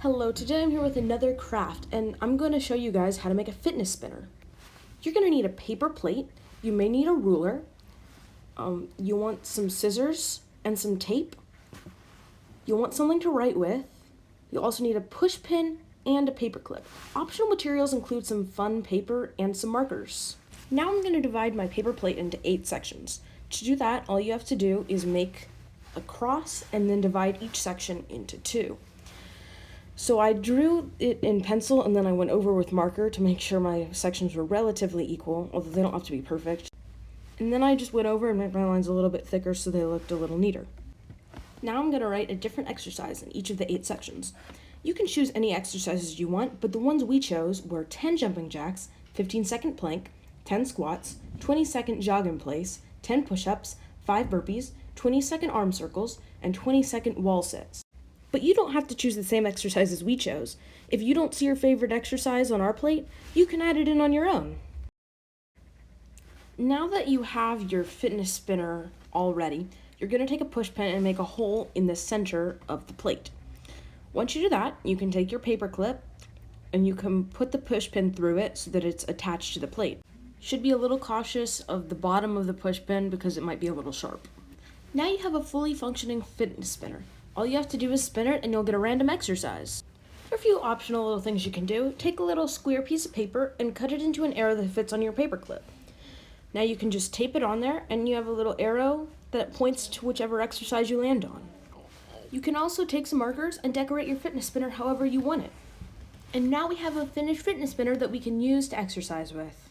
Hello, today I'm here with another craft and I'm going to show you guys how to make a fitness spinner. You're going to need a paper plate, you may need a ruler, you want some scissors and some tape, you'll want something to write with, you'll also need a push pin and a paper clip. Optional materials include some fun paper and some markers. Now I'm going to divide my paper plate into 8 sections. To do that, all you have to do is make a cross and then divide each section into 2. So I drew it in pencil and then I went over with marker to make sure my sections were relatively equal, although they don't have to be perfect. And then I just went over and made my lines a little bit thicker so they looked a little neater. Now I'm going to write a different exercise in each of the 8 sections. You can choose any exercises you want, but the ones we chose were 10 jumping jacks, 15-second plank, 10 squats, 20-second jog in place, 10 push-ups, 5 burpees, 20-second arm circles, and 20-second wall sits. But you don't have to choose the same exercises we chose. If you don't see your favorite exercise on our plate, you can add it in on your own. Now that you have your fitness spinner all ready, you're going to take a push pin and make a hole in the center of the plate. Once you do that, you can take your paper clip and you can put the push pin through it so that it's attached to the plate. You should be a little cautious of the bottom of the push pin because it might be a little sharp. Now you have a fully functioning fitness spinner. All you have to do is spin it and you'll get a random exercise. There are a few optional little things you can do. Take a little square piece of paper and cut it into an arrow that fits on your paper clip. Now you can just tape it on there and you have a little arrow that points to whichever exercise you land on. You can also take some markers and decorate your fitness spinner however you want it. And now we have a finished fitness spinner that we can use to exercise with.